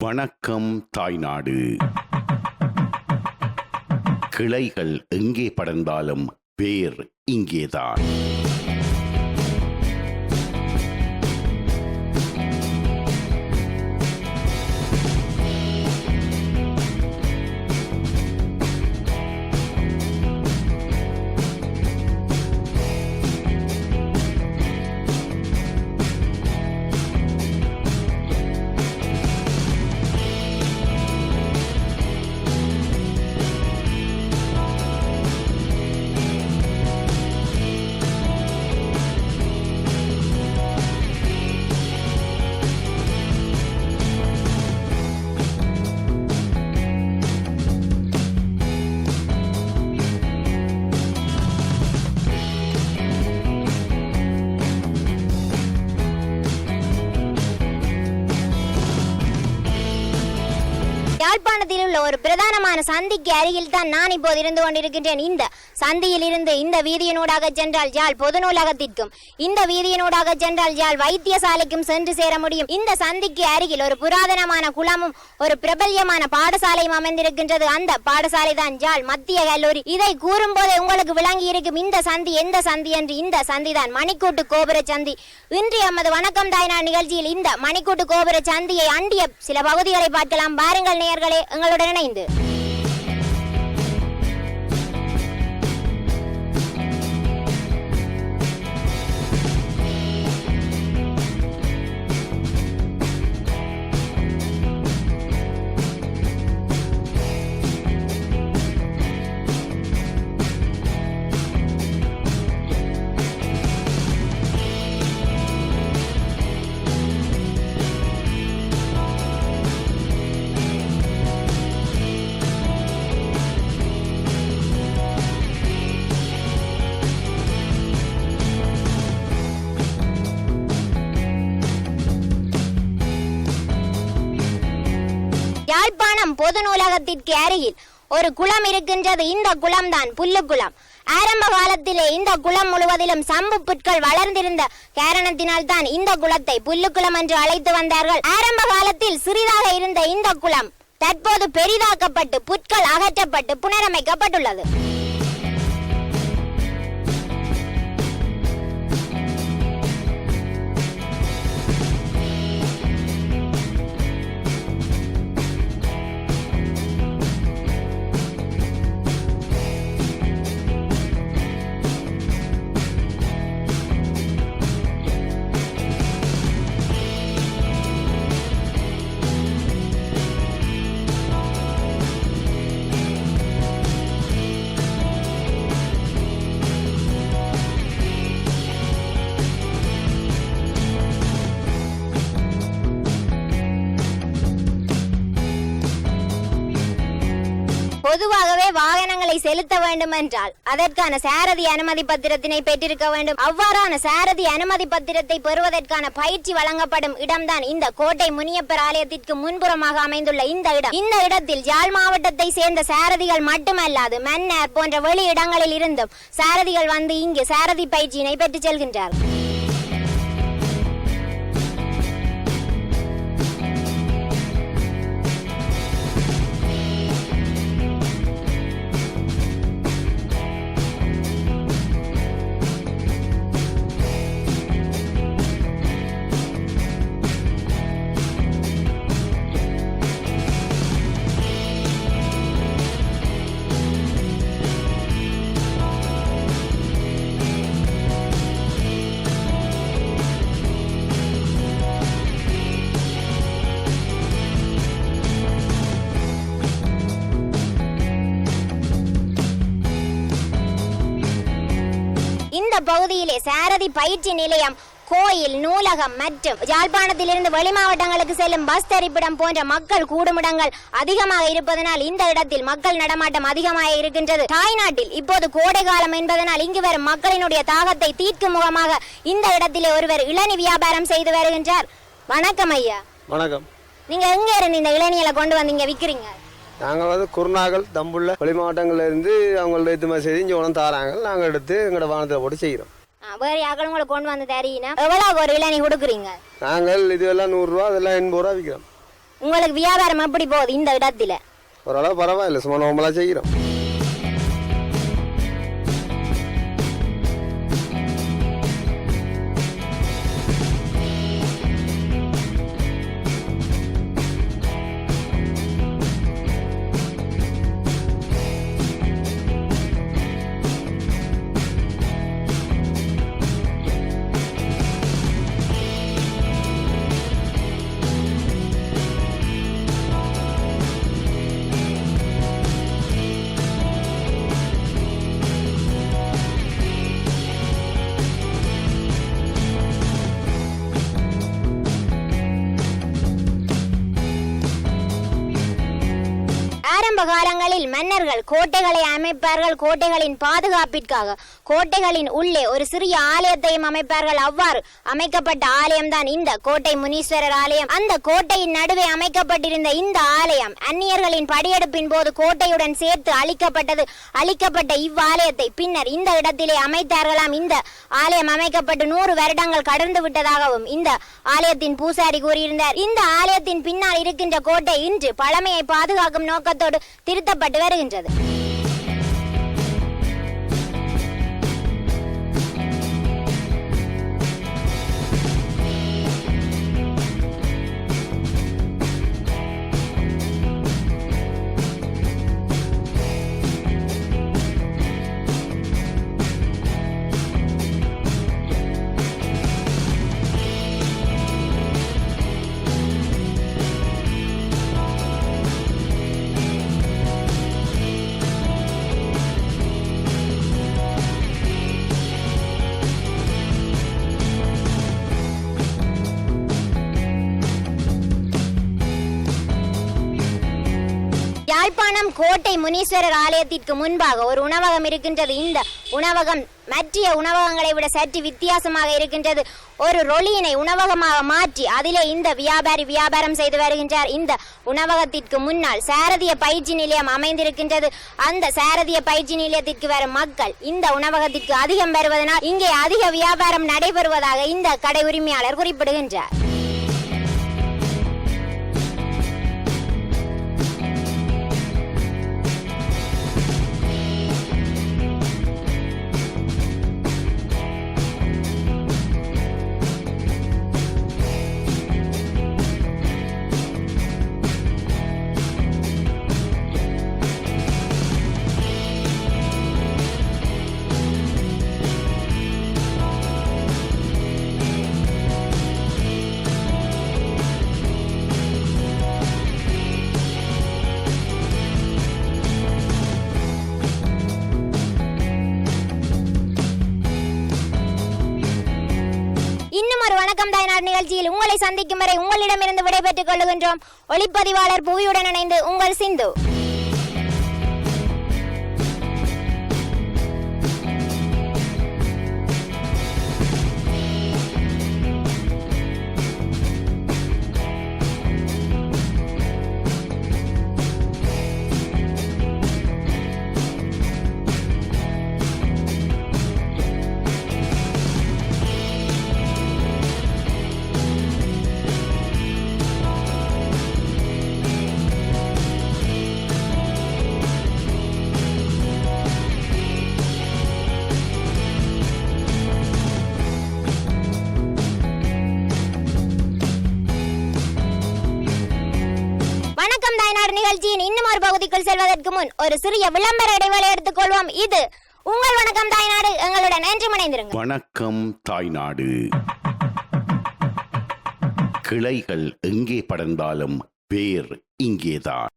வணக்கம் தாய்நாடு. கிளைகள் எங்கே படர்ந்தாலும் வேர் இங்கேதான். யாழ்ப்பாணத்தில் உள்ள ஒரு பிரதானமான சந்திக்கு அருகில் தான் நான் இப்போது இருந்து கொண்டிருக்கின்றேன். இந்த சந்தியில் இருந்து இந்த வீதியினூடாக சென்றால் யாழ் பொது நூலகத்திற்கும், இந்த வீதியினூடாக சென்றால் யாழ் வைத்தியசாலைக்கும் சென்று சேர முடியும். இந்த சந்திக்கு அருகில் ஒரு புராதனமான குளமும் ஒரு பிரபல்யமான பாடசாலையும் அமைந்திருக்கின்றது. அந்த பாடசாலை தான் யாழ் மத்திய கல்லூரி. இதை கூறும் போதே உங்களுக்கு விளங்கி இருக்கும் இந்த சந்தி எந்த சந்தி என்று. இந்த சந்தி தான் மணிக்கூட்டு கோபுர சந்தி. இன்று எமது வணக்கம் தாய்நாடு நிகழ்ச்சியில் இந்த மணிக்கூட்டு கோபுர சந்தியை அண்டிய சில பகுதிகளை பார்க்கலாம். பாருங்கள் நேயர்களே, எங்களுடன் இணைந்து. யாழ்ப்பாணம் பொது நூலகத்திற்கு அருகில் ஒரு குளம் இருக்கின்றது. இந்த குளம் தான் புல்லுக்குளம். ஆரம்ப காலத்திலே இந்த குளம் முழுவதிலும் சம்பு புற்கள் வளர்ந்திருந்த காரணத்தினால் தான் இந்த குளத்தை புல்லுக்குளம் என்று அழைத்து வந்தார்கள். ஆரம்ப காலத்தில் சிறிதாக இருந்த இந்த குளம் தற்போது பெரிதாக்கப்பட்டு புற்கள் அகற்றப்பட்டு புனரமைக்கப்பட்டுள்ளது. பொதுவாகவே வாகனங்களை செலுத்த வேண்டும் என்றால் அதற்கான சாரதி அனுமதி பத்திரத்தினை பெற்றிருக்க வேண்டும். அவ்வாறான சாரதி அனுமதி பத்திரத்தை பெறுவதற்கான பயிற்சி வழங்கப்படும் இடம்தான் இந்த கோட்டை முனியப்பர் ஆலயத்திற்கு முன்புறமாக அமைந்துள்ள இந்த இடம். இந்த இடத்தில் யாழ் மாவட்டத்தை சேர்ந்த சாரதிகள் மட்டுமல்லாது மன்னார் போன்ற வெளி இடங்களில் இருந்தும் சாரதிகள் வந்து இங்கு சாரதி பயிற்சியினை பெற்று செல்கின்றார்கள். பகுதியிலே சாரதி பயிற்சி நிலையம், கோயில், நூலகம் மற்றும் யாழ்ப்பாணத்திலிருந்து வெளி மாவட்டங்களுக்கு செல்லும் பஸ் தரிப்பிடம் போன்ற மக்கள் கூடுமிடங்கள் அதிகமாக இருப்பதனால் இந்த இடத்தில் மக்கள் நடமாட்டம் அதிகமாக இருக்கின்றது. தாய்நாட்டில் இப்போது கோடை காலம் என்பதனால் இங்கு வரும் மக்களினுடைய தாகத்தை தீர்க்கும் முகமாக இந்த இடத்திலே ஒருவர் இளநீ வியாபாரம் செய்து வருகின்றார். வணக்கம் ஐயா. வணக்கம். நீங்க எங்க இருந்து இந்த இளநியலை கொண்டு வந்து விக்கிறீங்க? நாங்கள் வந்து குருநாகல், தம்புள்ள வெளி மாவட்டங்கள்ல இருந்து அவங்கள ஏற்றுமதி செய்து இங்கே உணவு தாராங்க. நாங்கள் எடுத்து எங்களோட வாகனத்தில் போட்டு செய்கிறோம். வேற யாரும் உங்களுக்கு கொண்டு வந்து தரீங்கன்னா எவ்வளவு ஒரு இளநீ கொடுக்குறீங்க? நாங்கள் இதுவெல்லாம் 100 ரூபா, அதெல்லாம் 80 ரூபா விற்கிறோம். உங்களுக்கு வியாபாரம் எப்படி போகுது இந்த இடத்துல? ஓரளவு பரவாயில்ல, சும்மா நோம்பலா செய்கிறோம். ஆரம்ப காலங்களில் மன்னர்கள் கோட்டைகளை அமைப்பார்கள். கோட்டைகளின் பாதுகாப்பிற்காக கோட்டைகளின் உள்ளே ஒரு சிறிய ஆலயத்தையும் அமைப்பார்கள். அவ்வாறு அமைக்கப்பட்ட ஆலயம்தான் இந்த கோட்டை முனீஸ்வரர் ஆலயம். அந்த கோட்டையின் நடுவே அமைக்கப்பட்டிருந்த இந்த ஆலயம் அந்நியர்களின் படையெடுப்பின் போது கோட்டையுடன் சேர்த்து அழிக்கப்பட்ட இவ்வாலயத்தை பின்னர் இந்த இடத்திலே அமைத்தார்களாம். இந்த ஆலயம் அமைக்கப்பட்டு 100 வருடங்கள் கடந்து விட்டதாகவும் இந்த ஆலயத்தின் பூசாரி கூறியிருந்தார். இந்த ஆலயத்தின் பின்னால் இருக்கின்ற கோட்டை இன்று பழமையை பாதுகாக்கும் நோக்கத்தோடு திருத்தப்பட்டு வருகின்றது. யாழ்ப்பாணம் கோட்டை முனீஸ்வரர் ஆலயத்திற்கு முன்பாக ஒரு உணவகம் இருக்கின்றது. இந்த உணவகம் மற்ற உணவகங்களை விட சற்று வித்தியாசமாக இருக்கின்றது. ஒரு ரொலியினை உணவகமாக மாற்றி அதிலே இந்த வியாபாரி வியாபாரம் செய்து வருகின்றார். இந்த உணவகத்திற்கு முன்னால் சாரதிய பயிற்சி நிலையம் அமைந்திருக்கின்றது. அந்த சாரதிய பயிற்சி நிலையத்திற்கு வரும் மக்கள் இந்த உணவகத்திற்கு அதிகம் வருவதனால் இங்கே அதிக வியாபாரம் நடைபெறுவதாக இந்த கடை உரிமையாளர் குறிப்பிடுகின்றார். இன்னும் ஒரு வணக்கம் தாய்நாடு நிகழ்ச்சியில் உங்களை சந்திக்கும் வரை உங்களிடமிருந்து விடைபெற்றுக் கொள்ளுகின்றோம். ஒளிப்பதிவாளர் புவியுடன் இணைந்து உங்கள் சிந்து. வணக்கம் தாய்நாடு நிகழ்ச்சியின் இன்னும் ஒரு பகுதிக்குள் செல்வதற்கு முன் ஒரு சிறிய விளம்பர இடைவேளை எடுத்துக் கொள்வோம். இது உங்கள் வணக்கம் தாய்நாடு. எங்களுடன் என்று இணைந்திருங்கள். வணக்கம் தாய்நாடு. கிளைகள் எங்கே படர்ந்தாலும் வேர் இங்கேதான்.